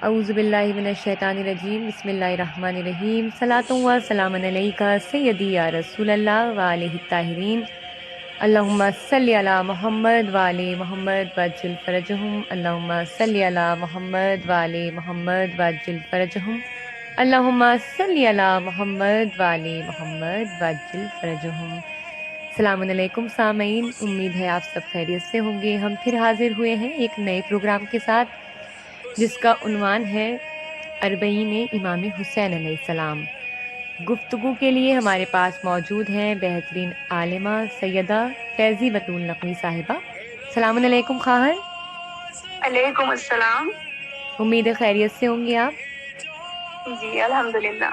اعوذ باللہ من الشیطان الرجیم بسم اللہ الرحمن الرحیم صلاۃ و سلام علیکہ سیدی یا رسول اللہ وآلہ الطاہرین اللہم صلی علی محمد وآل محمد وعجل فرجہم اللہم صلی علی محمد وآل محمد وعجل فرجہم اللہم صلی علی محمد وآل محمد وعجل فرجہم۔ السلام علیکم سامعین، امید ہے آپ سب خیریت سے ہوں گے۔ ہم پھر حاضر ہوئے ہیں ایک نئے پروگرام کے ساتھ جس کا عنوان ہے اربعین امام حسین علیہ السلام۔ گفتگو کے لیے ہمارے پاس موجود ہیں بہترین عالمہ سیدہ فیضی بطول نقوی صاحبہ۔ السلام علیکم خواہر۔ علیکم السلام۔ امید ہے خیریت سے ہوں گے آپ؟ جی الحمدللہ۔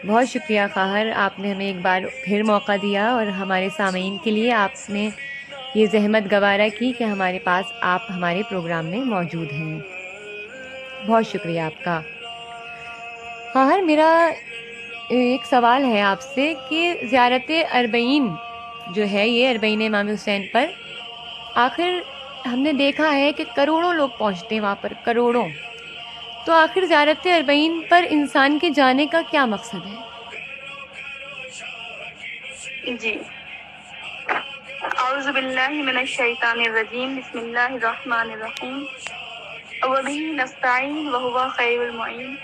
بہت شکریہ خواہر، آپ نے ہمیں ایک بار پھر موقع دیا اور ہمارے سامعین کے لیے آپ نے یہ زحمت گوارا کی کہ ہمارے پاس آپ ہمارے پروگرام میں موجود ہیں۔ بہت شکریہ آپ کا۔ خواہر، میرا ایک سوال ہے آپ سے کہ زیارت اربعین جو ہے یہ اربعین امام حسین پر، آخر ہم نے دیکھا ہے کہ کروڑوں لوگ پہنچتے ہیں وہاں پر، کروڑوں، تو آخر زیارت اربعین پر انسان کے جانے کا کیا مقصد ہے؟ جی اعوذ باللہ من الشیطان الرجیم بسم اللہ الرحمن الرحیم وبہ نستعین وہو خیر المعین۔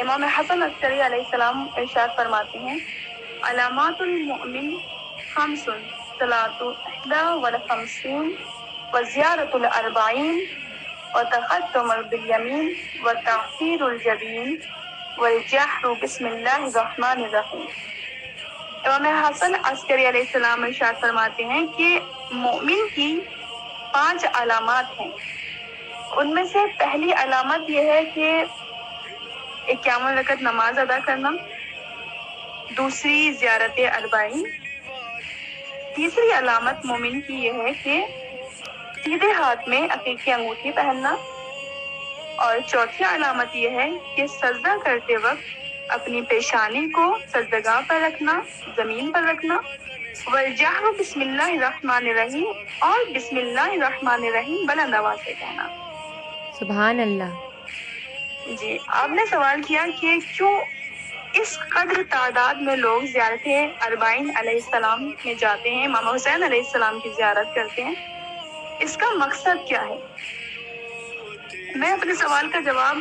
امام حسن عسکری علیہ السلام ارشاد فرماتے ہیں، علامات المؤمن خمس صلاۃ احدی والخمسین وزیارۃ الاربعین وتقدم بالیمین وتعفیر الجبین والجہر بسم اللہ الرحمن الرحیم۔ امام حسن عسکری علیہ السلام ارشاد فرماتے ہیں کہ مومن کی 5 علامات ہیں۔ ان میں سے پہلی علامت یہ ہے کہ 51 رکعت نماز ادا کرنا، دوسری زیارت اربعین، تیسری علامت مومن کی یہ ہے کہ سیدھے ہاتھ میں عقیقی انگوٹھی پہننا، اور چوتھی علامت یہ ہے کہ سجدہ کرتے وقت اپنی پیشانی کو سجدگاہ پر رکھنا، زمین پر رکھنا، والجہر بسم اللہ الرحمن الرحیم، اور بسم اللہ الرحمن الرحیم بلند آواز سے کہنا۔ سبحان اللہ۔ جی آپ نے سوال کیا کہ کیوں اس قدر تعداد میں لوگ زیارت اربعین علیہ السلام میں جاتے ہیں، امام حسین علیہ السلام کی زیارت کرتے ہیں، اس کا مقصد کیا ہے؟ میں اپنے سوال کا جواب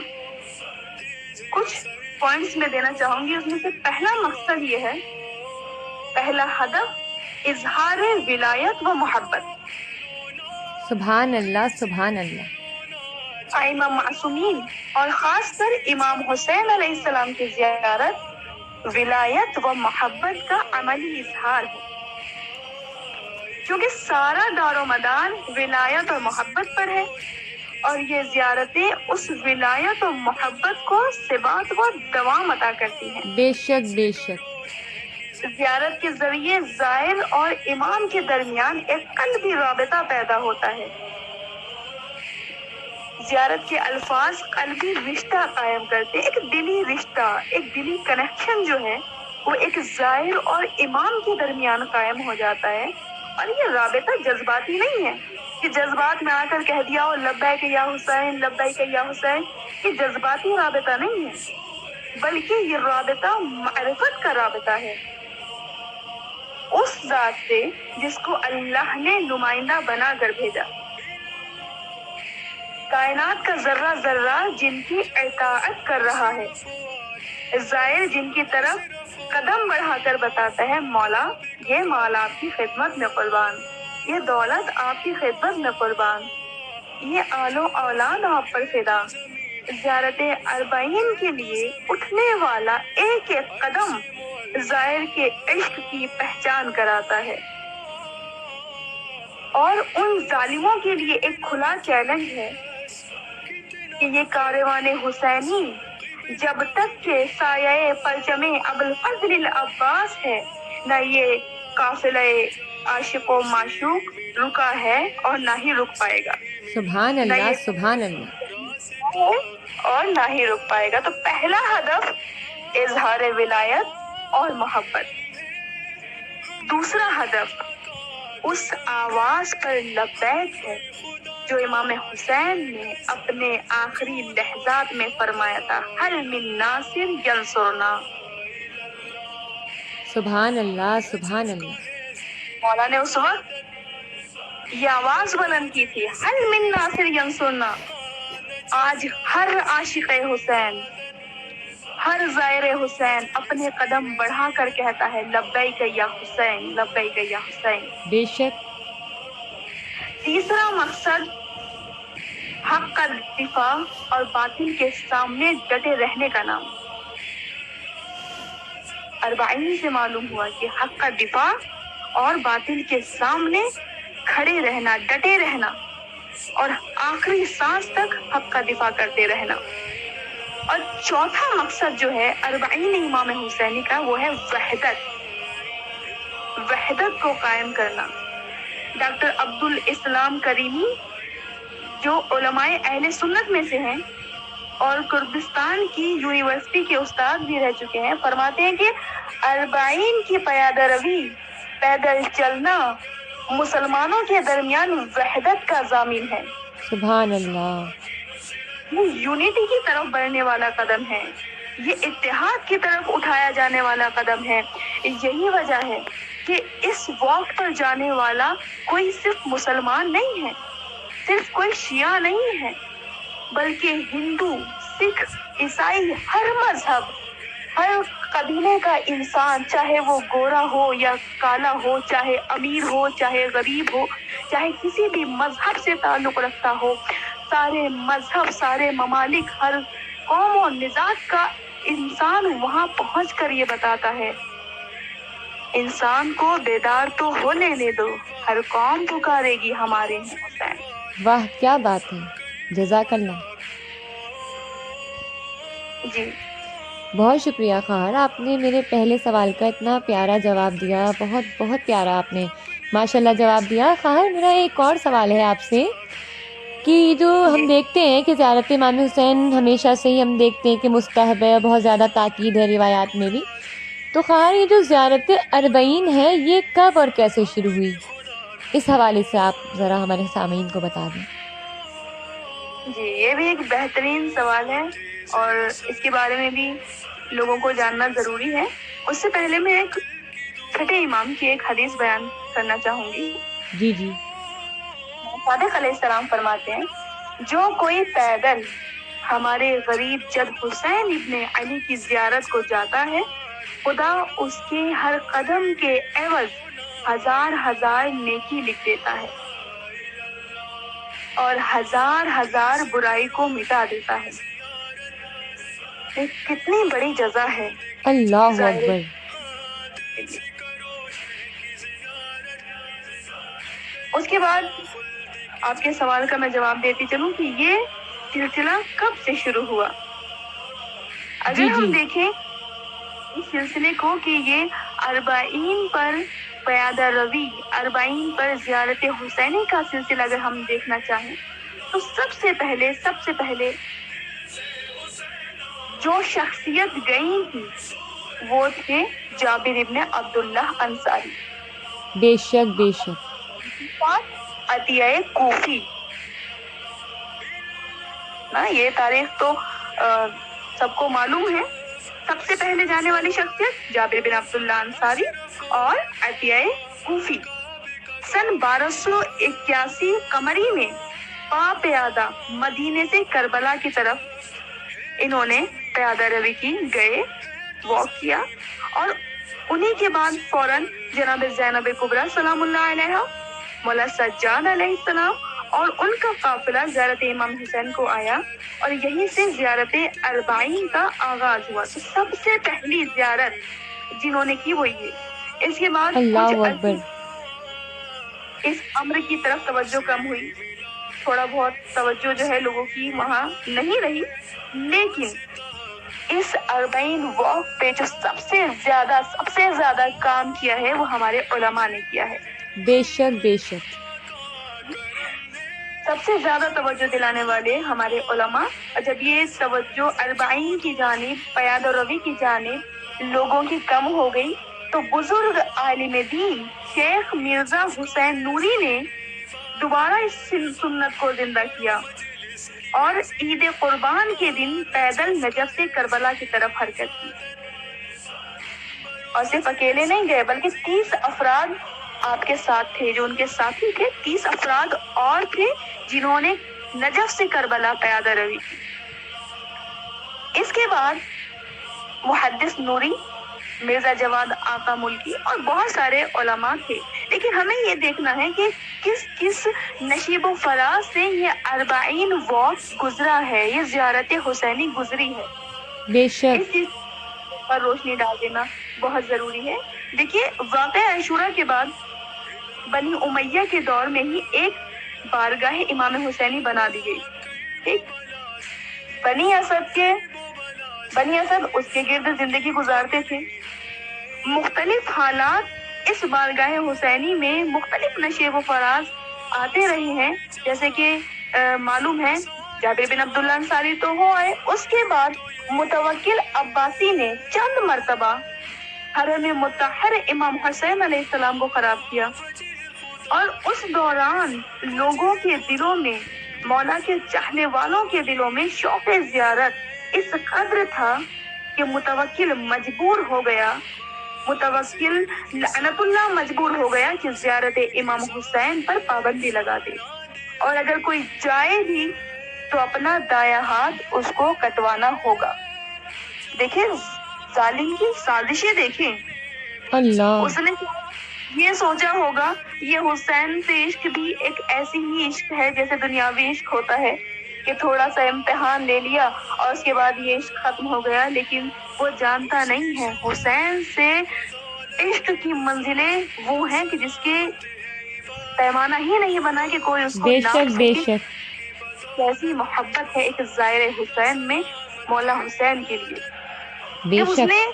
کچھ پوائنٹس میں دینا چاہوں گی۔ اس میں سے پہلا مقصد یہ ہے، پہلا ہدف اظہار ولایت و محبت۔ سبحان اللہ، سبحان اللہ۔ ائمہ معصومین اور خاص کر امام حسین علیہ السلام کی زیارت ولایت و محبت کا عملی اظہار ہے، کیونکہ سارا دار و مدار ولایت اور محبت پر ہے، اور یہ زیارتیں اس ولایت و محبت کو ثبات و دوام عطا کرتی ہیں۔ بے شک، بے شک۔ زیارت کے ذریعے زائر اور امام کے درمیان ایک قلبی رابطہ پیدا ہوتا ہے۔ زیارت کے الفاظ قلبی رشتہ قائم کرتے ہیں، ایک دلی رشتہ، ایک دلی کنیکشن جو ہے وہ ایک زائر اور امام کے درمیان قائم ہو جاتا ہے، اور یہ رابطہ جذباتی نہیں ہے کہ جذبات میں آ کر کہہ دیا ہو لبیک یا حسین، لبیک یا حسین۔ یہ جذباتی رابطہ نہیں ہے، بلکہ یہ رابطہ معرفت کا رابطہ ہے اس ذات سے جس کو اللہ نے نمائندہ بنا کر بھیجا، کائنات کا ذرہ ذرہ جن کی اطاعت کر رہا ہے، زائر جن کی طرف قدم بڑھا کر بتاتا ہے مولا یہ مال آپ کی خدمت میں قربان، یہ دولت آپ کی خدمت میں قربان، یہ آل و اولاد آپ پر فدا۔ زیارت اربعین کے لیے اٹھنے والا ایک ایک قدم زائر کے عشق کی پہچان کراتا ہے، اور ان ظالموں کے لیے ایک کھلا چیلنج ہے کہ یہ کاروان حسینی جب تک کہ سایہ پرچم ابوالفضل العباس ہے، نہ یہ قافلہ عاشق و معشوق رکا ہے اور نہ ہی رک پائے گا۔ سبحان نہ اللہ، یہ سبحان اللہ۔ اور نہ ہی رک پائے گا۔ تو پہلا ہدف اظہار ولایت اور محبت۔ دوسرا ہدف اس آواز پر لبیک ہے جو امام حسین نے اپنے آخری لحظات میں فرمایا تھا، حل من ناصر ینصرنا۔ سبحان اللہ، سبحان اللہ۔ مولا نے اس وقت یہ آواز بلند کی تھی، حل من ناصر ینصرنا۔ آج ہر عاشق حسین، ہر زائر حسین اپنے قدم بڑھا کر کہتا ہے لبیک یا حسین، لبیک یا حسین۔ بے شک۔ تیسرا مقصد حق کا دفاع اور باطل کے سامنے ڈٹے رہنے کا نام۔ اربعین سے معلوم ہوا کہ حق کا دفاع اور باطل کے سامنے کھڑے رہنا، ڈٹے رہنا اور آخری سانس تک حق کا دفاع کرتے رہنا۔ اور چوتھا مقصد جو ہے اربعین امام حسینی کا، وہ ہے وحدت، وحدت کو قائم کرنا۔ ڈاکٹر عبدالاسلام کریمی جو علماء اہل سنت میں سے ہیں اور کردستان کی یونیورسٹی کے استاد بھی رہ چکے ہیں، فرماتے ہیں کہ اربعین کی پیادہ روی، پیدل چلنا مسلمانوں کے درمیان وحدت کا ضامن ہے۔ سبحان اللہ۔ یہ یونٹی کی طرف بڑھنے والا قدم ہے، یہ اتحاد کی طرف اٹھایا جانے والا قدم ہے۔ یہی وجہ ہے کہ اس واک پر جانے والا کوئی صرف مسلمان نہیں ہے، صرف کوئی شیعہ نہیں ہے، بلکہ ہندو، سکھ، عیسائی، ہر مذہب، ہر قبیلے کا انسان، چاہے وہ گورا ہو یا کالا ہو، چاہے امیر ہو چاہے غریب ہو، چاہے کسی بھی مذہب سے تعلق رکھتا ہو، سارے مذہب، سارے ممالک، ہر قوم و نژاد کا انسان وہاں پہنچ کر یہ بتاتا ہے، انسان کو بیدار تو ہو لینے دو، ہر قوم پکارے گی ہمارے حسین۔ واہ کیا بات ہے، جزاک اللہ۔ جی بہت شکریہ خواہر، آپ نے میرے پہلے سوال کا اتنا پیارا جواب دیا، بہت بہت پیارا آپ نے ماشاءاللہ جواب دیا۔ خواہر میرا ایک اور سوال ہے آپ سے کہ جو ہم دیکھتے ہیں کہ زیارت امام حسین ہمیشہ سے ہی ہم دیکھتے ہیں کہ مستحب ہے، بہت زیادہ تاکید ہے روایات میں بھی، تو خواہر یہ جو زیارت اربعین ہے یہ کب اور کیسے شروع ہوئی؟ اس حوالے سے آپ ذرا ہمارے سامعین کو بتا دیں۔ جی، یہ بھی ایک بہترین سوال ہے اور اس کے بارے میں بھی لوگوں کو جاننا ضروری ہے۔ اس سے پہلے میں ایک چھٹے امام کی ایک حدیث بیان کرنا چاہوں گی۔ جی جی۔ صادق علیہ السلام فرماتے ہیں، جو کوئی پیدل ہمارے غریب جد حسین ابن علی کی زیارت کو جاتا ہے، خدا اس کے ہر قدم کے عوض ہزار ہزار نیکی لکھ دیتا ہے اور ہزار ہزار برائی کو مٹا دیتا ہے۔ یہ کتنی بڑی جزا ہے۔ اللہ اکبر۔ اس کے بعد آپ کے سوال کا میں جواب دیتی چلوں کہ یہ سلسلہ کب سے شروع ہوا۔ اگر ہم دیکھیں اس سلسلے کو کہ یہ اربعین پر پیادہ روی، اربعین پر زیارت حسینی کا سلسلہ اگر ہم دیکھنا چاہیں تو سب سے پہلے جو شخصیت گئی تھی وہ تھے جابر ابن عبداللہ انصاری، بے شک بے شک۔ عطیہ کوفی نا، یہ تاریخ تو سب کو معلوم ہے۔ سب سے پہلے جانے والی شخصیت جابر بن عبداللہ انصاری اور عطیہ کوفی۔ سن 1281 قمری میں پیادہ مدینے سے کربلا کی طرف انہوں نے پیادہ روی کی، گئے، واک کیا، اور انہی کے بعد فوراً جناب زینب کبریٰ سلام اللہ علیہا، مولا سجاد علیہ السلام اور ان کا قافلہ زیارت امام حسین کو آیا اور یہیں سے زیارت اربعین کا آغاز ہوا۔ تو سب سے پہلی زیارت جنہوں نے کی وہ یہ۔ اس کے بعد اللہ اکبر۔ اس امر کی طرف توجہ کم ہوئی، تھوڑا بہت توجہ جو ہے لوگوں کی وہاں نہیں رہی، لیکن اس اربعین واک پہ جو سب سے زیادہ کام کیا ہے وہ ہمارے علماء نے کیا ہے۔ بے شک بے شک۔ سب سے زیادہ توجہ دلانے والے ہمارے علماء، اور جب یہ توجہ اربعین کی جانب، پیادہ روی کی جانب لوگوں کی کم ہو گئی تو بزرگ عالم دین شیخ مرزا حسین نوری نے دوبارہ اس سنت کو زندہ کیا اور عید قربان کے دن پیدل نجف سے کربلا کی طرف حرکت کی. اور صرف اکیلے نہیں گئے بلکہ 30 افراد آپ کے ساتھ تھے، جو ان کے ساتھی تھے. 30 افراد اور تھے جنہوں نے نجف سے کربلا پیادہ روی کی. اس کے بعد محدث نوری، مرزا جواد آقا ملکی اور بہت سارے علماء تھے. لیکن ہمیں یہ دیکھنا ہے کہ کس کس نشیب و فراز سے یہ 40 واک گزرا ہے، یہ زیارت حسینی گزری ہے. بے شک. اس چیز پر روشنی ڈال دینا بہت ضروری ہے. دیکھیے، واقعہ عاشورہ کے بعد بنی امیہ کے دور میں ہی ایک بارگاہ امام حسینی بنا دی گئی. ٹھیک، بنی اسد اس کے گرد زندگی گزارتے تھے. مختلف حالات اس بارگاہ حسینی میں مختلف نشیب و فراز آتے رہے ہیں. جیسے کہ معلوم ہے جابر بن عبداللہ انصاری تو ہو آئے. اس کے بعد متوکل عباسی نے چند مرتبہ حرم مطہر امام حسین علیہ السلام کو خراب کیا، اور اس دوران لوگوں کے دلوں میں، مولا کے چاہنے والوں کے دلوں میں شوق زیارت اس قدر تھا کہ متوکل لعنت اللہ مجبور ہو گیا کہ زیارت امام حسین پر پابندی لگا دے، اور اگر کوئی جائے بھی تو اپنا دایاں ہاتھ اس کو کٹوانا ہوگا. دیکھیں ظالم کی سازشیں دیکھیں. اللہ. اس نے یہ سوچا ہوگا یہ حسین سے عشق بھی ایک ایسی ہی عشق ہے جیسے دنیاوی عشق ہوتا ہے، کہ تھوڑا سا امتحان لے لیا اور اس کے بعد یہ عشق ختم ہو گیا. لیکن وہ جانتا نہیں ہے حسین سے عشق کی منزلیں وہ ہیں کہ جس کے پیمانہ ہی نہیں بنا کہ کوئی اس کو بے ناپ شک. بے سکے. شک. کیسی محبت ہے ایک زائر حسین میں مولا حسین کے لیے. بے جب اس شک. نے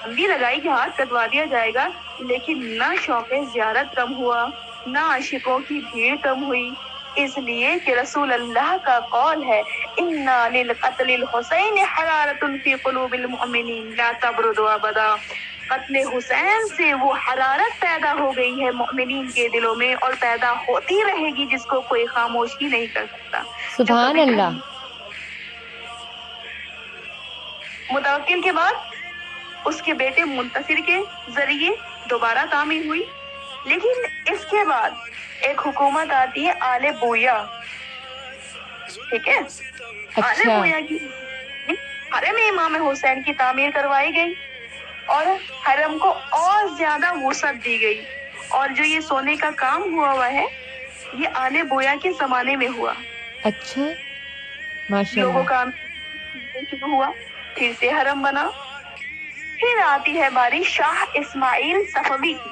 بندی لگائی کہ ہاتھ کٹوا دیا جائے گا، لیکن نہ شوق زیارت کم ہوا، نہ عاشقوں کی بھیڑ کم ہوئی. اس لیے کہ رسول اللہ کا قول ہے اِنَّا لِلْقَتْلِ الْحُسَيْنِ حَرَارَةٌ فِي قُلُوبِ الْمُؤْمِنِينَ لَا تَبْرُدُ أَبَدًا. قتل حسین سے وہ حرارت پیدا ہو گئی ہے مؤمنین کے دلوں میں، اور پیدا ہوتی رہے گی جس کو کوئی خاموش ہی نہیں کر سکتا. جو سبحان کبھی اللہ. متوکل کے بعد اس کے بیٹے منتصر کے ذریعے دوبارہ تعمیر ہوئی. لیکن اس کے بعد ایک حکومت آتی ہے آل بویا. ٹھیک ہے، آل اچھا. بویا کی حرم امام حسین کی تعمیر کروائی گئی اور حرم کو اور زیادہ وسعت دی گئی. اور جو یہ سونے کا کام ہوا ہے یہ آل بویا کے زمانے میں ہوا. اچھا، ماشاء لوگوں اللہ. کا شروع ہوا، پھر سے حرم بنا. پھر آتی ہے باری شاہ اسماعیل صفوی کی.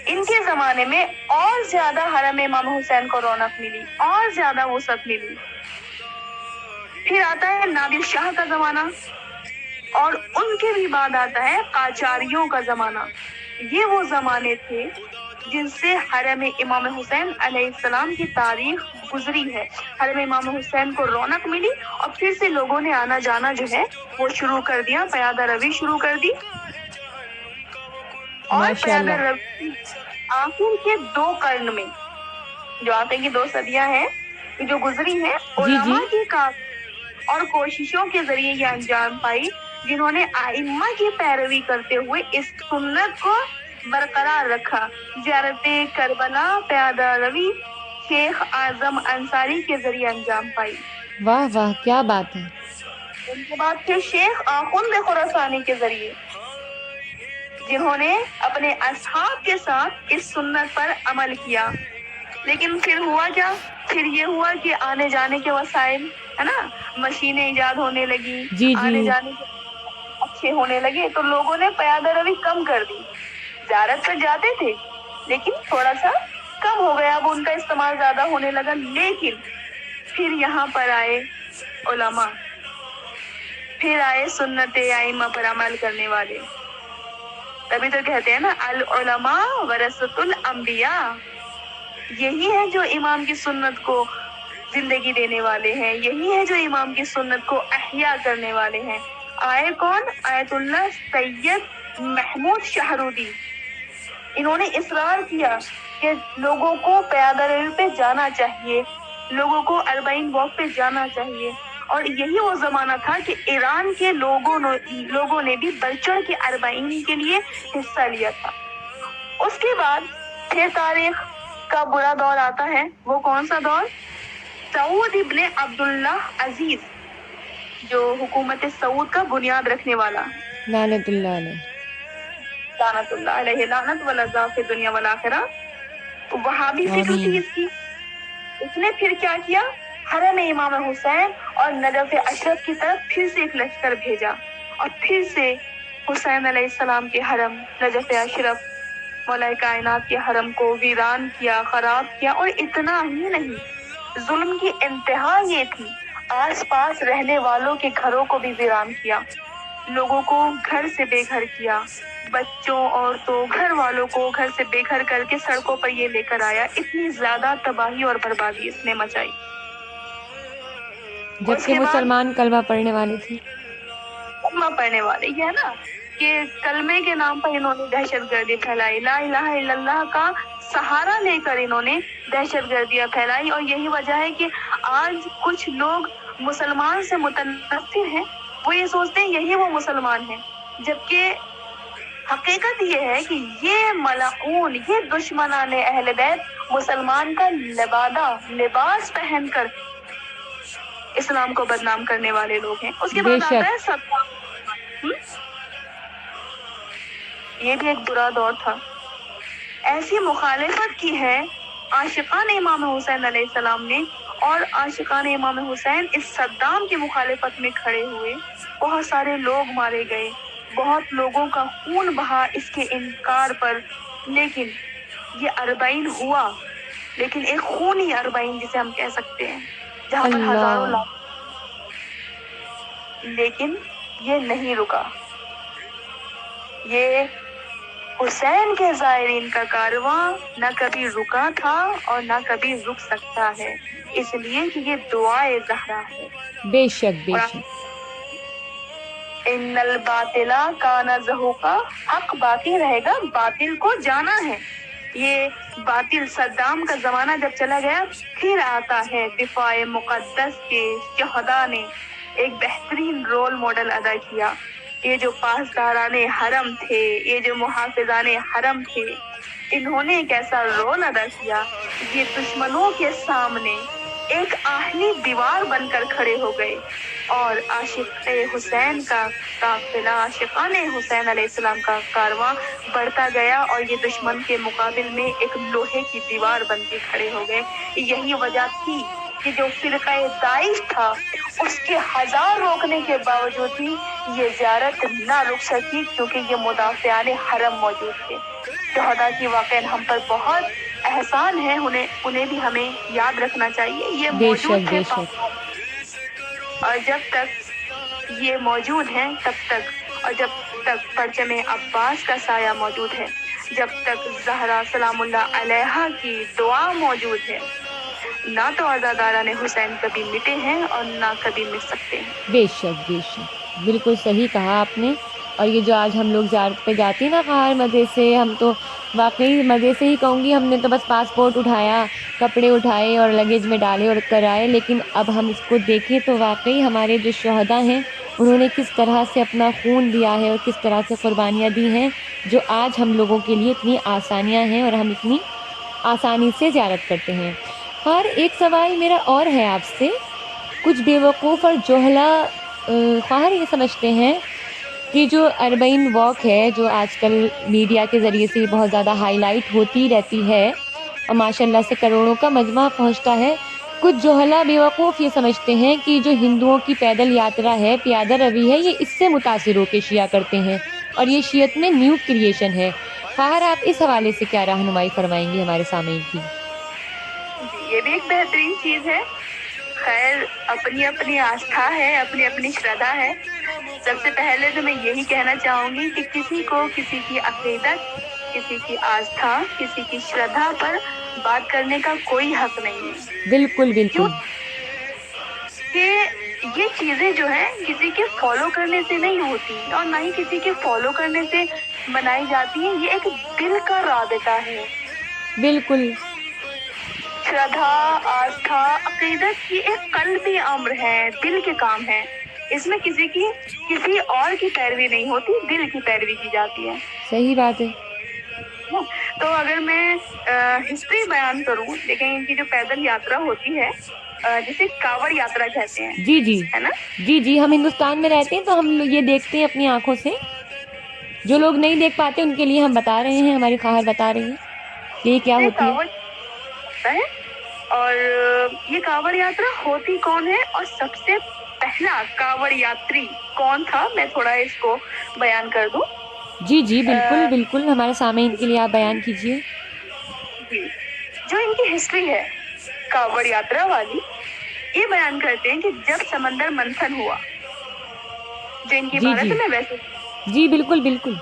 ان کے زمانے میں اور زیادہ حرم امام حسین کو رونق ملی، اور زیادہ وسعت ملی. پھر آتا ہے نادر شاہ کا زمانہ، اور ان کے بھی بعد آتا ہے قاجاریوں کا زمانہ. یہ وہ زمانے تھے جن سے حرم امام حسین علیہ السلام کی تاریخ گزری ہے. حرم امام حسین کو رونق ملی اور پھر سے لوگوں نے آنا جانا جو ہے وہ شروع کر دیا، پیادہ روی شروع کر دی. اور ماشاء پیادہ اللہ. روی آخر کے 2 قرن میں، جو آتے کی 2 صدیاں ہیں جو گزری ہیں، جی جی. علماء کی کام اور کوششوں کے ذریعے یہ انجام پائی جنہوں نے ائمہ کی پیروی کرتے ہوئے اس سنت کو برقرار رکھا. زیارت کربلا پیادہ روی شیخ اعظم انصاری کے ذریعے انجام پائی. واہ واہ، کیا بات ہے. ان کے بعد پھر شیخ آخوند خراسانی کے ذریعے، جنہوں نے اپنے اصحاب کے ساتھ اس سنت پر عمل کیا. لیکن پھر ہوا کیا؟ پھر یہ ہوا کہ آنے جانے کے وسائل ہے نا، مشینیں ایجاد ہونے لگی، جی جی. آنے جانے کے اچھے ہونے لگے، تو لوگوں نے پیادہ روی کم کر دی. زیارت پر جاتے تھے لیکن تھوڑا سا کم ہو گیا، اب ان کا استعمال زیادہ ہونے لگا. لیکن پھر یہاں پر آئے علماء، پھر آئے سنت ائمہ پر عمل کرنے والے. تبھی تو کہتے ہیں نا العلماء ورثۃ الانبیاء. یہی ہے جو امام کی سنت کو زندگی دینے والے ہیں، یہی ہے جو امام کی سنت کو احیا کرنے والے ہیں. آئے کون؟ آیت اللہ سید محمود شہرودی. انہوں نے اصرار کیا کہ لوگوں کو پیادہ روی پہ جانا چاہیے، لوگوں کو اربعین واک پہ جانا چاہیے. اور یہی وہ زمانہ تھا کہ ایران کے لوگوں نے بھی بڑھ چڑھ کے اربعین کے لیے حصہ لیا تھا. اس کے بعد پھر تاریخ کا برا دور آتا ہے. وہ کون سا دور؟ سعود ابن عبداللہ عزیز، جو حکومت سعود کا بنیاد رکھنے والا، لعنت اللہ علیہ. لعنت اللہ علیہ، لعنت والعذاب فی الدنیا والآخرہ. وہابی فکر تھی آمین. اس کی. اس نے پھر کیا کیا؟ حرم امام حسین اور نجف اشرف کی طرف پھر سے ایک لشکر بھیجا، اور پھر سے حسین علیہ السلام کے حرم نجف اشرف مولا کائنات کے حرم کو ویران کیا، خراب کیا. اور اتنا ہی نہیں، ظلم کی انتہا یہ تھی، آس پاس رہنے والوں کے گھروں کو بھی ویران کیا، لوگوں کو گھر سے بے گھر کیا، بچوں عورتوں گھر والوں کو گھر سے بے گھر کر کے سڑکوں پر یہ لے کر آیا. اتنی زیادہ تباہی اور بربادی اس نے مچائی. اس جبکہ کے بعد مسلمان کلمہ پڑھنے والے تھے. کلمہ پڑھنے والے، یہ ہے نا کہ کلمے کے نام پر انہوں نے دہشت گردی پھیلائی، لا الہ الا اللہ کا سہارا لے کر انہوں نے دہشت گردیاں پھیلائی. اور یہی وجہ ہے کہ آج کچھ لوگ مسلمان سے متنفر ہیں. وہ یہ سوچتے ہیں یہی وہ مسلمان ہیں، جبکہ حقیقت یہ ہے کہ یہ ملعون، یہ دشمنان اہل بیت مسلمان کا لباس پہن کر اسلام کو بدنام کرنے والے لوگ ہیں. اس کے بے بعد آتا شک. ہے صدام. یہ بھی ایک برا دور تھا. ایسی مخالفت کی ہے عاشقان امام حسین علیہ السلام نے، اور عاشقان امام حسین اس صدام کی مخالفت میں کھڑے ہوئے. بہت سارے لوگ مارے گئے، بہت لوگوں کا خون بہا اس کے انکار پر. لیکن یہ اربعین ہوا، لیکن ایک خونی اربعین جسے ہم کہہ سکتے ہیں، جہاں پر ہزاروں اللہ. لیکن یہ نہیں رکا. یہ حسین کے زائرین کا کارواں نہ کبھی رکا تھا اور نہ کبھی رک سکتا ہے، اس لیے کہ یہ دعائے زہرا ہے. بے شک بے اور شک. ان الباطل کان زہوقا، حق باقی رہے گا، باطل کو جانا ہے. یہ باطل صدام کا زمانہ جب چلا گیا، پھر آتا ہے دفاع مقدس کے شہداء نے ایک بہترین رول ماڈل ادا کیا. یہ جو پاسداران حرم تھے، یہ جو محافظان حرم تھے، انہوں نے ایک ایسا رول ادا کیا. یہ دشمنوں کے سامنے ایک آہنی دیوار بن کر کھڑے ہو گئے، اور عاشق حسین کا قافلہ، عاشقان حسین علیہ السلام کا کارواں بڑھتا گیا، اور یہ دشمن کے مقابل میں ایک لوہے کی دیوار بن کے کھڑے ہو گئے. یہی وجہ تھی کہ جو فرقہ داعش تھا، اس کے ہزار روکنے کے باوجود بھی یہ زیارت نہ رک سکی، کیونکہ یہ مدافعان حرم موجود تھے. شہداء کی واقعاً ہم پر بہت احسان ہے، انہیں بھی ہمیں یاد رکھنا چاہیے. یہ بے موجود شک تھے بے شک. اور جب تک یہ موجود ہیں تب تک، اور جب تک پرچم عباس کا سایہ موجود ہے، جب تک زہرا سلام اللہ علیہا کی دعا موجود ہے، نہ تو عزاداران حسین کبھی مٹے ہیں اور نہ کبھی مٹ سکتے ہیں. بے شک بے شک. بالکل صحیح کہا آپ نے. اور یہ جو آج ہم لوگ زیارت پہ جاتے ہیں نا خواہر مزے سے، ہم تو واقعی مزے سے ہی کہوں گی، ہم نے تو بس پاسپورٹ اٹھایا، کپڑے اٹھائے اور لگیج میں ڈالے اور کر آئے. لیکن اب ہم اس کو دیکھیں تو واقعی ہمارے جو شہداء ہیں، انہوں نے کس طرح سے اپنا خون دیا ہے اور کس طرح سے قربانیاں دی ہیں، جو آج ہم لوگوں کے لیے اتنی آسانیاں ہیں اور ہم اتنی آسانی سے زیارت کرتے ہیں. اور ایک سوال میرا اور ہے آپ سے. کچھ بیوقوف اور جوہلا خواہر یہ سمجھتے ہیں کہ جو اربعین واک ہے، جو آج کل میڈیا کے ذریعے سے بہت زیادہ ہائی لائٹ ہوتی رہتی ہے اور ماشاء اللہ سے کروڑوں کا مجمع پہنچتا ہے، کچھ جوہلا بیوقوف یہ سمجھتے ہیں کہ جو ہندوؤں کی پیدل یاترا ہے، پیادہ روی ہے، یہ اس سے متاثر ہو کے شیعہ کرتے ہیں اور یہ شیعت میں نیو کریشن ہے. خواہر آپ اس حوالے سے کیا رہنمائی فرمائیں گی ہمارے سامعین کی؟ یہ بھی ایک بہترین چیز ہے. خیر، اپنی اپنی آستھا ہے، اپنی اپنی شردھا ہے. سب سے پہلے تو میں یہی کہنا چاہوں گی کہ کسی کو کسی کی عقیدت، کسی کی آستھا، کسی کی شردھا پر بات کرنے کا کوئی حق نہیں ہے. بالکل کیوں بالکل. کہ یہ چیزیں جو ہیں کسی کے فالو کرنے سے نہیں ہوتی، اور نہ ہی کسی کے فالو کرنے سے بنائی جاتی ہیں. یہ ایک دل کا رابطہ ہے. بالکل. شردھا، آستھا، عقیدت یہ ایک قلبی امر ہے، دل کے کام ہے. اس میں کسی اور کی پیروی نہیں ہوتی، دل کی پیروی کی جاتی ہے. صحیح بات ہے. تو اگر میں ہسٹری بیان کروں، دیکھیں ان کی جو پیدل یاترا ہوتی ہے جسے کاوڑ یاترا کہتے ہیں، جی جی ہے نا. جی جی، ہم ہندوستان میں رہتے ہیں تو ہم یہ دیکھتے ہیں اپنی آنکھوں سے. جو لوگ نہیں دیکھ پاتے ان کے لیے ہم بتا رہے ہیں، ہماری خواہر بتا رہی ہیں کہ یہ کیا یہ ہوتی ہے. کاوڑ ہوتا ہے. اور یہ کاوڑ یاترا ہوتی کون ہے اور سب سے پہلا کاوڑ یاتری کون تھا، میں تھوڑا اس کو بیان کر دوں. جی جی بالکل بالکل، ہمارے سامعین کے لیے آپ بیان کیجیے. جی، جو ان کی ہسٹری ہے کاوڑ یاترا والی، یہ بیان کرتے ہیں کہ جب سمندر منتھن ہوا، جو ان کی جی عبارت جی ہے میں ویسے، جی بالکل بالکل.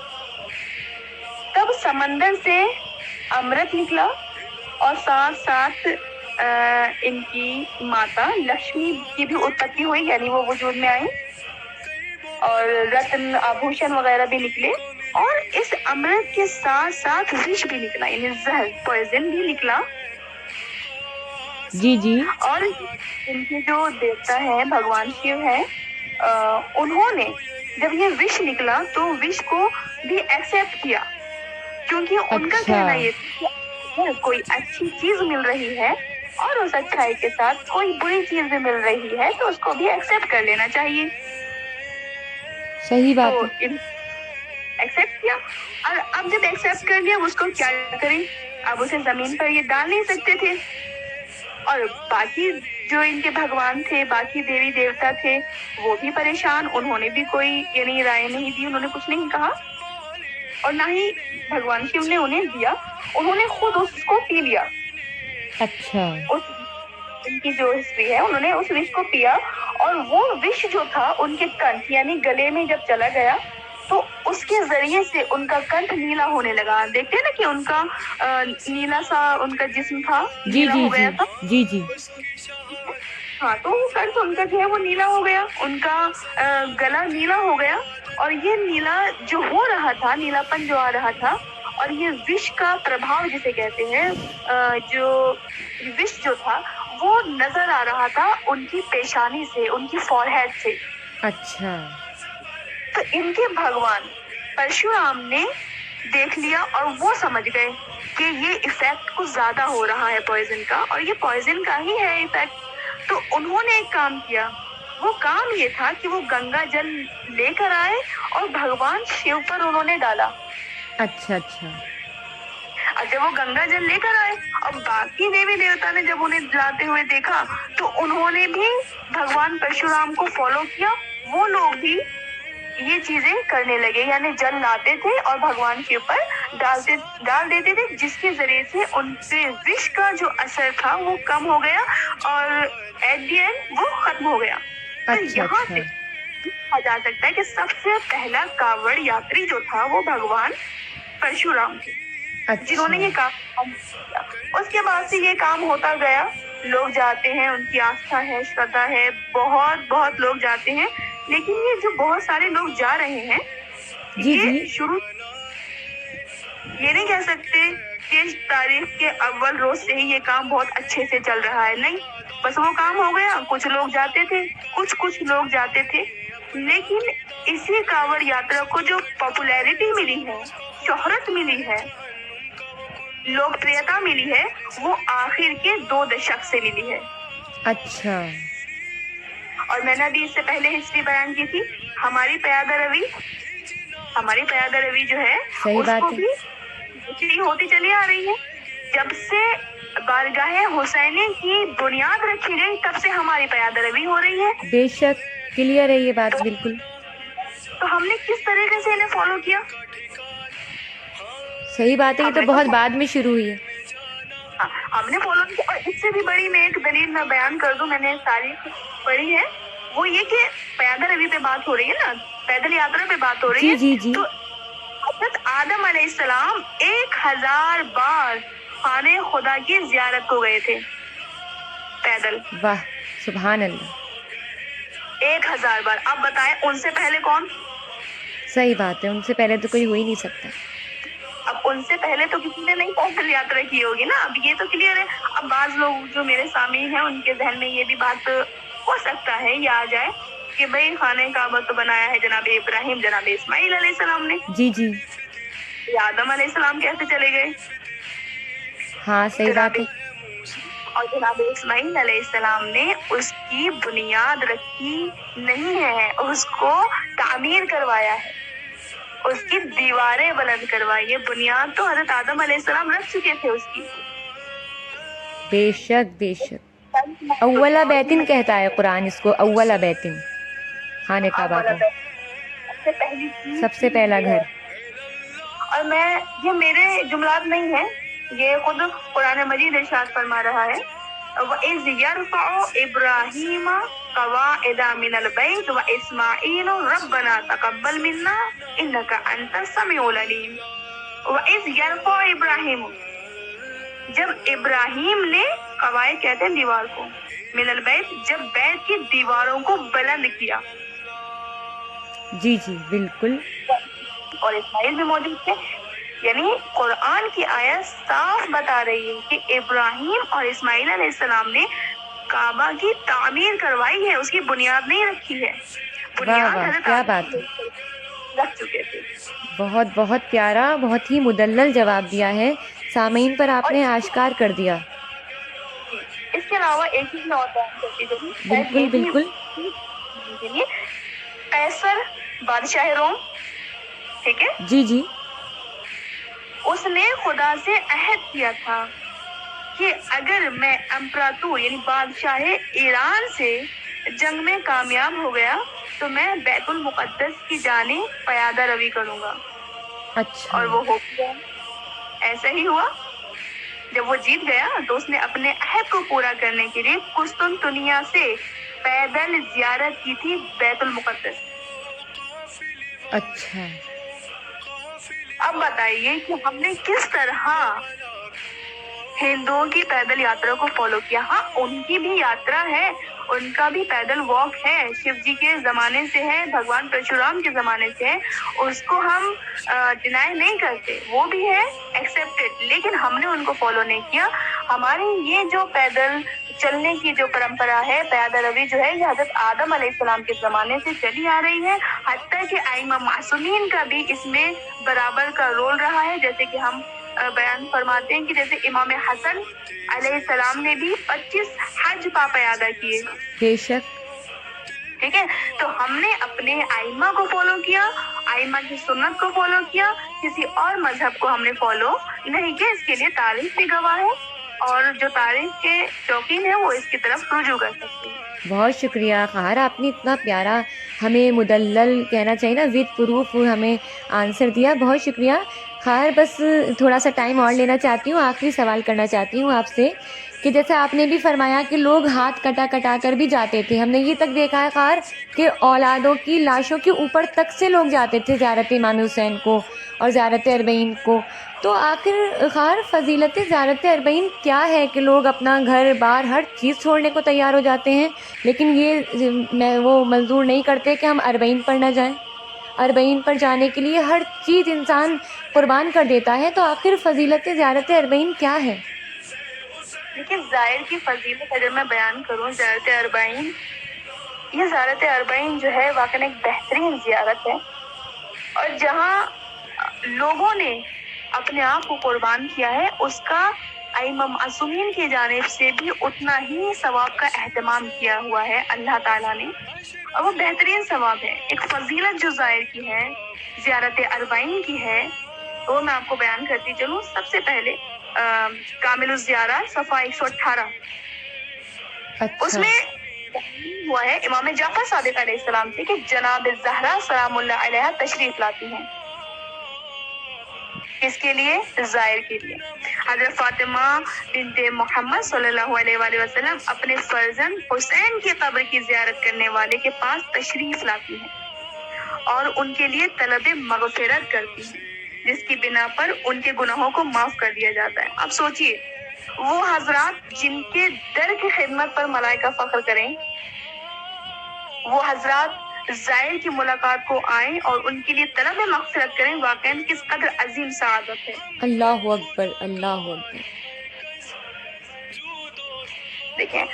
تب سمندر سے امرت نکلا اور ساتھ ساتھ ان کی ماتا لکشمی کی بھی اتپتی ہوئی، یعنی وہ وجود میں آئی، اور رتن آبھوشن وغیرہ بھی نکلے. اور اس امرت کے ساتھ ساتھ وش بھی نکلا، یعنی زہر، پوائزن بھی نکلا. جی جی اور ان کے جو دیوتا ہے بھگوان شیو ہے، انہوں نے جب یہ وش نکلا تو وش کو بھی ایکسپٹ کیا، کیونکہ ان کا اچھا. کہنا یہ تھا کہ اگر کوئی اچھی چیز مل رہی ہے اور اس اچھائی کے ساتھ کوئی بری چیز بھی مل رہی ہے تو اس کو بھی ایکسپٹ کر لینا چاہیے. صحیح تو بات ہے. ایکسپٹ کیا، اور اب جب ایکسپٹ کر لیا اس کو کیا کریں، اب اسے زمین پر یہ ڈال نہیں سکتے تھے. اور باقی جو ان کے بھگوان تھے، باقی دیوی دیوتا تھے، وہ بھی پریشان، انہوں نے بھی کوئی یعنی رائے نہیں دی، انہوں نے کچھ نہیں کہا، اور نہ ہی بھگوان شیو نے انہیں دیا، انہوں نے خود اس کو پی لیا. اچھا. ان کی جو ہسٹری ہے، انہوں نے اس وش کو پیا، اور وہ وش جو تھا ان کے کنٹھ یعنی گلے میں جب چلا گیا تو اس کے ذریعے سے ان کا کنٹھ نیلا ہونے لگا. دیکھتے ہیں نا کہ ان کا نیلا سا ان کا جسم تھا، جی نیلا جی ہو جی گیا تھا. جی جی. ہاں، تو وہ کنٹھ ان کا جو ہے وہ نیلا ہو گیا، ان کا گلا نیلا ہو گیا. اور یہ نیلا جو ہو رہا تھا، نیلا پن جو آ رہا تھا، اور یہ وش کا پربھاؤ جسے کہتے ہیں، جو وش جو تھا وہ نظر آ رہا تھا ان کی پیشانی سے، ان کی فور ہیڈ سے. اچھا. تو ان کے بھگوان پرشورام نے دیکھ لیا اور وہ سمجھ گئے کہ یہ ایفیکٹ کچھ زیادہ ہو رہا ہے پوائزن کا، اور یہ پوائزن کا ہی ہے ایفیکٹ. تو انہوں نے ایک کام کیا، وہ کام یہ تھا کہ وہ گنگا جل لے کر آئے اور بھگوان شیو پر انہوں نے ڈالا. اچھا اچھا. جب وہ گنگا جل لے کر آئے اور باقی دیوی دیوتا نے جب انہیں جلاتے ہوئے دیکھا تو انہوں نے بھی بھگوان پرشورام کو فالو کیا. وہ لوگ بھی یہ چیزیں کرنے لگے، یعنی جل لاتے تھے اور بھگوان شیو پر ڈال دیتے تھے، جس کے ذریعے سے ان پہ وش کا جو اثر تھا وہ کم ہو گیا اور ایٹ دی اینڈ وہ ختم ہو گیا. تو اچھا یہاں اچھا. سے کہا جا سکتا ہے کہ سب سے پہلا کاوڑ یاتری جو تھا وہ بھگوان پرشورام تھے، جنہوں نے اچھا. یہ کام کیا. اس کے بعد سے یہ کام ہوتا گیا، لوگ جاتے ہیں، ان کی آستھا ہے، شردھا ہے، بہت بہت لوگ جاتے ہیں. لیکن یہ جو بہت سارے لوگ جا رہے ہیں، جی جی. یہ شروع یہ نہیں کہہ سکتے کہ تاریخ کے اول روز سے ہی یہ کام بہت اچھے سے چل رہا ہے، نہیں، بس وہ کام ہو گیا. کچھ لوگ جاتے تھے، کچھ لوگ جاتے تھے، لیکن اسی کاوڑ یاترا کو جو پاپولیرٹی ملی ہے، شہرت ملی ہے، لوکپریتا ملی ہے، وہ آخر کے 2 دشک سے ملی ہے. اچھا. اور میں نے ابھی اس سے پہلے ہسٹری بیان کی تھی، ہماری پیادہ روی جو ہے صحیح اس کو بات ہے. بھی ہسٹری ہوتی چلی آ رہی ہے. جب سے بارگاہ حسینی کی بنیاد رکھی گئی تب سے ہماری پیادہ روی ہو رہی ہے. بے شک کلیئر ہے یہ بات بالکل. تو ہم نے کس طریقے سے انہیں فالو کیا؟ صحیح بات ہے، یہ ہم تو نے بہت بعد میں شروع ہوئی ہے. ہم نے فالو کیا. اور اس سے بھی بڑی میں ایک دلیل میں بیان کر دوں، میں نے تاریخ پڑھی ہے، وہ یہ کہ پیادہ روی پہ بات ہو رہی ہے نا، پیدل یاترا پہ بات ہو رہی جی ہے، جی جی. تو حضرت آدم علیہ السلام 1000 بار خانے خدا کی زیارت کو گئے تھے پیدل. واہ، سبحان اللہ. 1000 بار. اب بتائیں ان سے پہلے کون؟ صحیح بات ہے، ان سے پہلے تو کوئی ہو ہی نہیں سکتا. اب ان سے پہلے تو کسی نے نہیں پیدل یاترا کی ہوگی نا, اب یہ تو کلیئر ہے. اب بعض لوگ جو میرے سامعین ہیں ان کے ذہن میں یہ بھی بات ہو سکتا ہے یہ آ جائے کہ بھئی خانہ کعبہ تو بنایا ہے جناب ابراہیم, جناب اسماعیل علیہ السلام نے, جی جی یہ آدم علیہ السلام کیسے چلے گئے؟ ہاں صحیح بات ہے. اور جناب اسماعیل علیہ السلام نے اس کی بنیاد رکھی نہیں ہے, اس کو تعمیر کروایا ہے, اس کی دیواریں بلند کروائی ہے. بنیاد تو حضرت آدم علیہ السلام رکھ چکے تھے اس کی. بے شک بے شک. اولا بیتن کہتا ہے قرآن اس کو, اولا بیتن, خانہ کعبہ کو سب سے پہلی چیز سب سے پہلا یہ گھر. ہے. اور یہ میرے جملات نہیں ہیں, یہ خود قرآن مجید ارشاد فرما رہا ہے, وَإِذْ يَرْفَعُ إِبْرَاهِيمَ قَوَاعِدَ مِنَ الْبَيْتِ وَإِسْمَاعِيلُ رَبَّنَا تَقَبَّلْ مِنَّا إِنَّكَ أَنْتَ السَّمِيعُ الْعَلِيمُ. وَإِذْ يَرْفَعُ إِبْرَاهِيمُ, جب ابراہیم نے, قواعد کہتے ہیں دیوار کو, من البیت, جب بیت کی دیواروں کو بلند کیا. جی جی بالکل. اور اسماعیل بھی موجود تھے. یعنی قرآن کی آیت صاف بتا رہی ہے کہ ابراہیم اور اسماعیل علیہ السلام نے کعبہ کی تعمیر کروائی ہے, اس کی بنیاد نہیں رکھی ہے. واہ بنیاد واہ حضرت کیا آدم بات ہے. رکھ چکے تھے. بہت بہت پیارا, بہت ہی مدلل جواب دیا ہے, سامعین پر آپ اور نے آشکار کر دیا. اس کے علاوہ ایک چیز میں اور بیان کرتی چلوں, شاید بالکل یہ بھی بالکل. کے لیے, قیصر بادشاہ روم, ٹھیک ہے, جی جی اس نے خدا سے عہد کیا تھا کہ اگر میں امپراتور یعنی بادشاہ ایران سے جنگ میں کامیاب ہو گیا تو میں بیت المقدس کی جانب پیادہ روی کروں گا. اچھا. اور وہ ہو گیا, ایسا ہی ہوا. جب وہ جیت گیا تو اس نے اپنے عہد کو پورا کرنے کے لیے قسطنطنیہ سے پیدل زیارت کی تھی بیت المقدس. اچھا. اب بتائیے کہ ہم نے کس طرح ہندوؤں کی پیدل یاترا کو فالو کیا. ہاں ان کی بھی یاترا ہے, ان کا بھی پیدل واک ہے, شیو جی کے زمانے سے ہے, بھگوان پرشورام کے زمانے سے ہے, اس کو ہم ڈینائی نہیں کرتے, وہ بھی ہے ایکسپٹیڈ, لیکن ہم نے ان کو فالو نہیں کیا. ہماری یہ جو پیدل چلنے کی جو پرمپرا ہے, پیادہ روی جو ہے, یہ حضرت آدم علیہ السلام کے زمانے سے چلی آ رہی ہے, حتیٰ کہ ائمہ معصومین کا بھی اس میں برابر کا رول رہا ہے. جیسے کہ ہم بیان فرماتے ہیں کہ جیسے امام حسن علیہ السلام نے بھی 25 حج پا پیادہ کیے. بے شک. ٹھیک ہے, تو ہم نے اپنے ائمہ کو فالو کیا, ائمہ کی سنت کو فالو کیا, کسی اور مذہب کو ہم نے فالو نہیں کیا. اس کے لیے تاریخ بھی گواہ ہے, اور جو تاریخ کے شوقین ہیں وہ اس کی طرف رجوع کر سکتے ہیں. بہت شکریہ خار, آپ نے اتنا پیارا ہمیں مدلل کہنا چاہیے نا, وتھ پروف ہمیں آنسر دیا. بہت شکریہ خیر. بس تھوڑا سا ٹائم اور لینا چاہتی ہوں, آخری سوال کرنا چاہتی ہوں آپ سے کہ جیسے آپ نے بھی فرمایا کہ لوگ ہاتھ کٹا کٹا کر بھی جاتے تھے, ہم نے یہ تک دیکھا ہے خیر کہ اولادوں کی لاشوں کے اوپر تک سے لوگ جاتے تھے زیارت امام حسین کو اور زیارت اربعین کو. تو آخر خیر فضیلت زیارت اربعین کیا ہے کہ لوگ اپنا گھر بار ہر چیز چھوڑنے کو تیار ہو جاتے ہیں, لیکن یہ وہ منظور نہیں کرتے کہ ہم اربعین پر نہ جائیں. اربعین پر جانے کے لیے ہر چیز انسان قربان کر دیتا ہے. تو آخر فضیلت زیارت اربعین کیا ہے؟ دیکھیے, زائر کی فضیلت اگر میں بیان کروں, زیارت اربعین, یہ زیارت اربعین جو ہے واقعی ایک بہترین زیارت ہے, اور جہاں لوگوں نے اپنے آپ کو قربان کیا ہے اس کا ائمہ معصومین کی جانب سے بھی اتنا ہی ثواب کا اہتمام کیا ہوا ہے اللہ تعالیٰ نے, اور وہ بہترین ثواب ہے. ایک فضیلت جو زائر کی ہے, زیارت اربعین کی ہے, وہ میں آپ کو بیان کرتی چلوں. سب سے پہلے کامل الزیارہ صفحہ 118, اس اچھا. میں ہوا ہے امام جعفر صادق علیہ السلام سے کہ جناب الزہرا سلام اللہ علیہا تشریف لاتی ہیں. کس کے لیے؟ زائر کے لیے. حضرت فاطمہ بنت محمد صلی اللہ علیہ وآلہ وسلم اپنے فرزند حسین کی قبر کی زیارت کرنے والے کے پاس تشریف لاتی ہیں اور ان کے لیے طلب مغفرت کرتی ہیں, جس کی بنا پر ان کے گناہوں کو معاف کر دیا جاتا ہے. اب سوچئے, وہ حضرات جن کے در کی خدمت پر ملائکہ فخر کریں, وہ حضرات زائر کی ملاقات کو آئیں اور ان کے لیے طلب مغفرت کریں، واقعاً کس قدر عظیم سعادت ہے۔ اللہ اکبر، اللہ اکبر۔ دیکھیں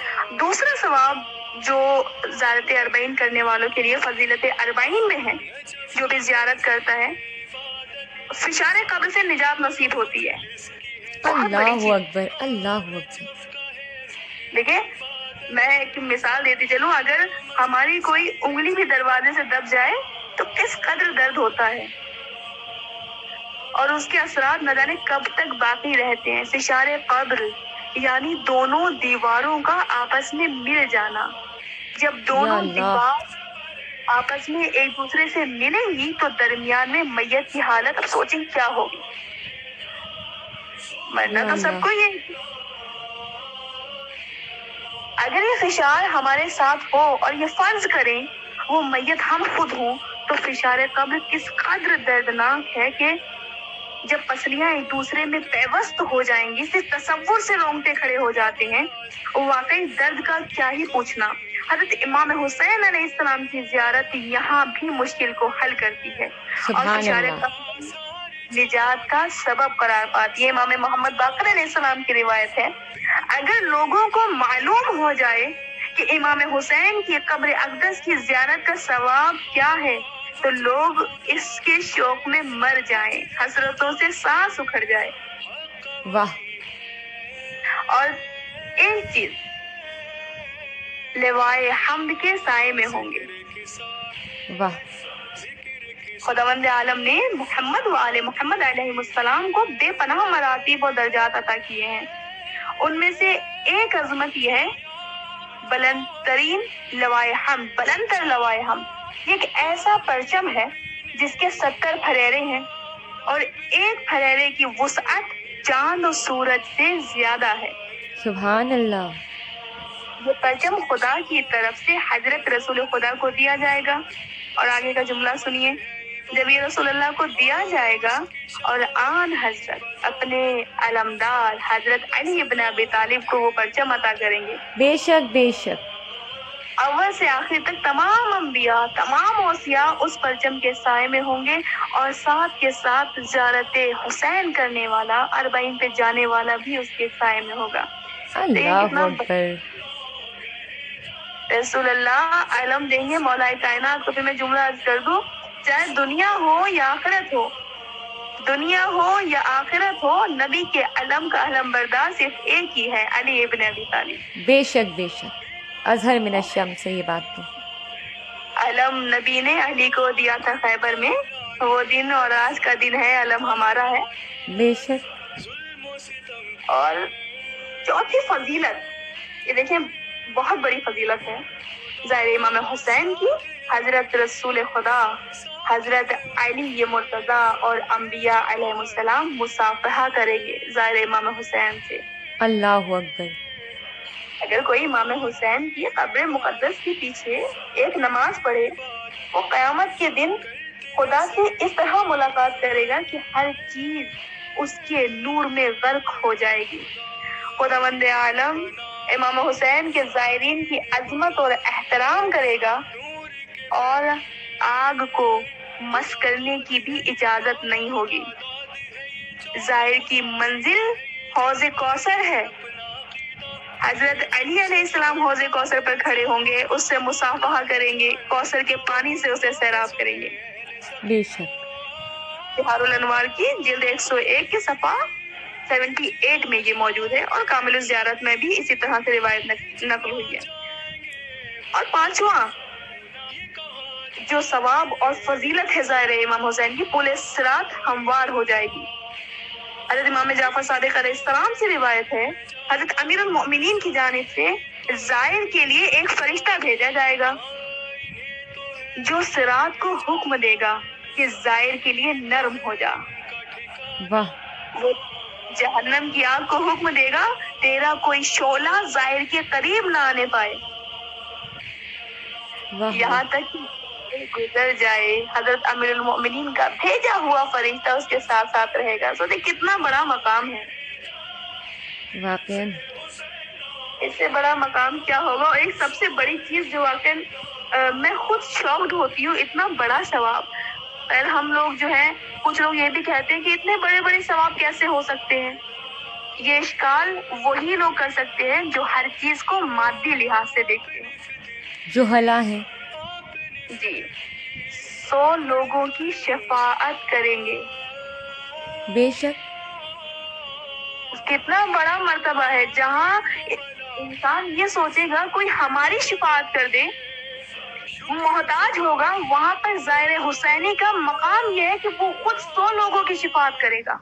دوسرا ثواب جو زیارت اربعین کرنے والوں کے لیے فضیلت اربعین میں ہے، جو بھی زیارت کرتا ہے فشار قبر سے نجات نصیب ہوتی ہے۔ بہت بڑی اللہ چیز۔ اکبر، اللہ اکبر۔ دیکھیں میں ایک مثال دیتی چلوں، اگر ہماری کوئی انگلی بھی دروازے سے دب جائے تو کس قدر درد ہوتا ہے، اور اس کے اثرات نہ جانے کب تک باقی رہتے ہیں۔ فشار قبر یعنی دونوں دیواروں کا آپس میں مل جانا۔ جب یا دونوں اللہ، دیوار آپس میں ایک دوسرے سے ملیں گی تو درمیان میں میت کی حالت اب سوچیں کیا ہوگی۔ مرنا یا تو سب اللہ، کو ہی ہے۔ اگر یہ فشار ہمارے ساتھ ہو اور یہ فرض کریں وہ میت ہم خود ہوں تو فشار قبر کس قدر دردناک ہے کہ جب پسلیاں ایک دوسرے میں پیوست ہو جائیں گی، صرف تصور سے رونگٹے کھڑے ہو جاتے ہیں۔ واقعی درد کا کیا ہی پوچھنا۔ حضرت امام حسین علیہ السلام کی زیارت یہاں بھی مشکل کو حل کرتی ہے اور سبحان فشار اللہ، قبر نجات کا سبب قرار پاتی ہے۔ امام محمد باقر علیہ السلام کی روایت ہے، اگر لوگوں کو معلوم ہو جائے کہ امام حسین کی قبر اقدس کی زیارت کا ثواب کیا ہے تو لوگ اس کے شوق میں مر جائیں، حسرتوں سے سانس اکھڑ جائے۔ واہ، اور ایک چیز، لوائے حمد کے سائے میں ہوں گے۔ واہ، خداوند عالم نے محمد و آل محمد علیہ السلام کو بے پناہ مراتب و درجات عطا کیے ہیں۔ ان میں سے ایک عظمت یہ ہے بلند ترین لوائے حمد، بلند تر لوائے حمد۔ یہ ایک ایسا پرچم ہے جس کے 70 پھریرے ہیں اور ایک پھریرے کی وسعت چاند و سورج سے زیادہ ہے۔ سبحان اللہ، یہ پرچم خدا کی طرف سے حضرت رسول خدا کو دیا جائے گا۔ اور آگے کا جملہ سنیے، جب یہ رسول اللہ کو دیا جائے گا اور آن حضرت اپنے علمدار حضرت علی ابن ابی طالب کو وہ پرچم عطا کریں گے، بے شک، بے شک، اول سے آخر تک تمام انبیاء، تمام اوصیاء اس پرچم کے سائے میں ہوں گے، اور ساتھ کے ساتھ زیارت حسین کرنے والا، اربعین پہ جانے والا بھی اس کے سائے میں ہوگا۔ تو یہ اللہ کتنا اکبر۔ رسول اللہ علم دیں گے مولا کائنات کو۔ پھر میں جملہ عرض کر دوں، چاہے دنیا ہو یا آخرت ہو، دنیا ہو یا آخرت ہو، نبی کے علم کا علم بردار صرف ایک ہی ہے، علی ابن ابی طالب۔ بے شک، بے شک، اظہر من الشمس سے یہ بات تو۔ علم نبی نے علی کو دیا تھا خیبر میں، وہ دن اور آج کا دن ہے، علم ہمارا ہے۔ بے شک، اور چوتھی فضیلت، یہ دیکھیں بہت بڑی فضیلت ہے ظاہر امام حسین کی۔ حضرت رسول خدا حضرت علی مرتضیٰ اور انبیاء علیہ السلام مصافحہ کریں گے ظاہر امام حسین سے۔ اللہ اکبر، اگر کوئی امام حسین کی قبر مقدس کے پیچھے ایک نماز پڑھے، وہ قیامت کے دن خدا سے اس طرح ملاقات کرے گا کہ ہر چیز اس کے نور میں غرق ہو جائے گی۔ خداوند عالم امام حسین کے زائرین کی عظمت اور احترام کرے گا، اور آگ کو مس کرنے کی بھی اجازت نہیں ہوگی۔ زائر کی منزل حوض کوثر ہے، حضرت علی علیہ السلام حوض کوثر پر کھڑے ہوں گے، اس سے مصافحہ کریں گے، کوثر کے پانی سے اسے سیراب کریں گے۔ بے شک، بہار الانوار کی جلد 101 کے صفحہ 78 میں یہ موجود ہے، اور کامل الزیارت میں بھی اسی طرح سے روایت نقل ہوئی ہے۔ اور پانچواں جو ثواب اور فضیلت ہے ظاہر امام حسین کی، پل صراط ہموار ہو جائے گی۔ حضرت امام جعفر صادق علیہ السلام سے روایت ہے، حضرت امیر المؤمنین کی جانب سے زائر کے لیے ایک فرشتہ بھیجا جائے گا جو صراط کو حکم دے گا کہ زائر کے لیے نرم ہو جا۔ واہ، وہ جہنم کی آگ کو حکم دے گا تیرا کوئی شعلہ زائر کے قریب نہ آنے پائے، واہ، یہاں تک کہ گزر جائے۔ حضرت امیر المؤمنین کا بھیجا ہوا فرشتہ اس کے ساتھ ساتھ رہے گا۔ سو دیکھ کتنا بڑا مقام ہے۔ واقعاً، اس سے بڑا مقام کیا ہوگا. اور ایک سب سے بڑی چیز جو واقعی میں خود شاکڈ ہوتی ہوں، اتنا بڑا ثواب. پھر ہم لوگ جو ہیں، کچھ لوگ یہ بھی کہتے ہیں کہ اتنے بڑے بڑے ثواب کیسے ہو سکتے ہیں. یہ اشکال وہی لوگ کر سکتے ہیں جو ہر چیز کو مادی لحاظ سے دیکھتے ہیں. جو ہلا ہے. جی. 100 لوگوں کی شفاعت کریں گے. بے شک. کتنا بڑا مرتبہ ہے جہاں انسان یہ سوچے گا کوئی ہماری شفاعت کر دے، محتاج ہوگا. وہاں پر زائر حسینی کا مقام یہ ہے کہ وہ خود 100 لوگوں کی شفاعت کرے گا.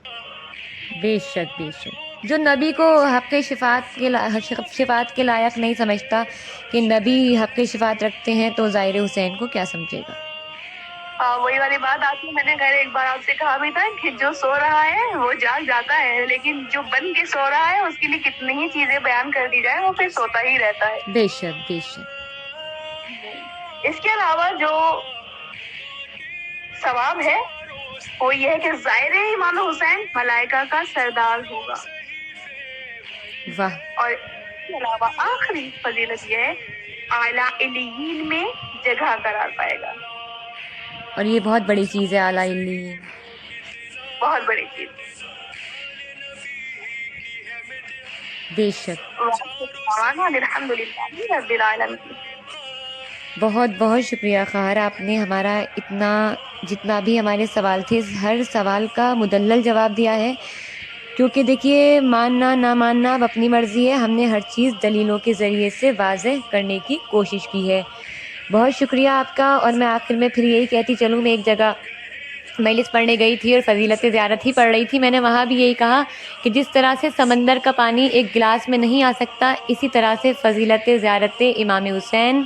بے شک بے شک. جو نبی کو حق شفاعت کے لائق نہیں سمجھتا کہ نبی حق شفاعت رکھتے ہیں تو ظاہر حسین کو کیا سمجھے گا. وہی والی بات آپ کی میں نے خیر ایک بار آپ سے کہا بھی تھا کہ جو سو رہا ہے وہ جاگ جاتا ہے، لیکن جو بن کے سو رہا ہے اس کے لیے کتنی ہی چیزیں بیان کر دی جائیں وہ پھر سوتا ہی رہتا ہے. بے شک بے شک. اس کے علاوہ جو ثواب ہے وہ یہ ہے کہ زائر امام حسین ملائکہ کا سردار ہوگا. واہ. اور اس کے علاوہ آخری فضیلت یہ ہے اعلیٰ علیین میں جگہ قرار پائے گا. اور یہ بہت بڑی چیز ہے اعلیٰ علیین. بہت بڑی چیز. بے شک. الحمد للہ رب العالمین. بہت بہت شکریہ خواہر، آپ نے ہمارا جتنا بھی ہمارے سوال تھے ہر سوال کا مدلل جواب دیا ہے. کیونکہ دیکھیے ماننا نہ ماننا اب اپنی مرضی ہے، ہم نے ہر چیز دلیلوں کے ذریعے سے واضح کرنے کی کوشش کی ہے. بہت شکریہ آپ کا. اور میں آخر میں پھر یہی کہتی چلوں، میں ایک جگہ مجلس پڑھنے گئی تھی اور فضیلت زیارت ہی پڑھ رہی تھی. میں نے وہاں بھی یہی کہا کہ جس طرح سے سمندر کا پانی ایک گلاس میں نہیں آ سکتا، اسی طرح سے فضیلت زیارت امام حسین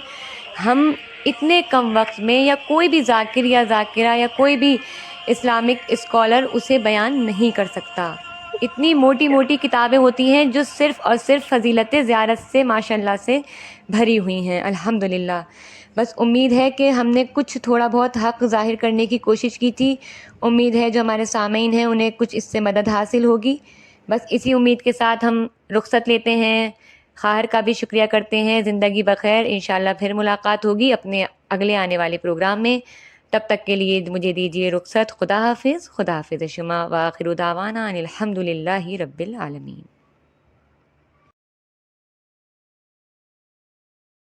ہم اتنے کم وقت میں یا کوئی بھی ذاکر یا ذاکرہ یا کوئی بھی اسلامک اسکالر اسے بیان نہیں کر سکتا. اتنی موٹی موٹی کتابیں ہوتی ہیں جو صرف اور صرف فضیلت زیارت سے ماشاء اللہ سے بھری ہوئی ہیں. الحمدللہ. بس امید ہے کہ ہم نے کچھ تھوڑا بہت حق ظاہر کرنے کی کوشش کی تھی. امید ہے جو ہمارے سامعین ہیں انہیں کچھ اس سے مدد حاصل ہوگی. بس اسی امید کے ساتھ ہم رخصت لیتے ہیں. خواہر کا بھی شکریہ کرتے ہیں. زندگی بخیر. انشاءاللہ پھر ملاقات ہوگی اپنے اگلے آنے والے پروگرام میں. تب تک کے لیے مجھے دیجیے رخصت. خدا حافظ. خدا حافظ شما. وآخر دعوانا ان الحمد للہ رب العالمین.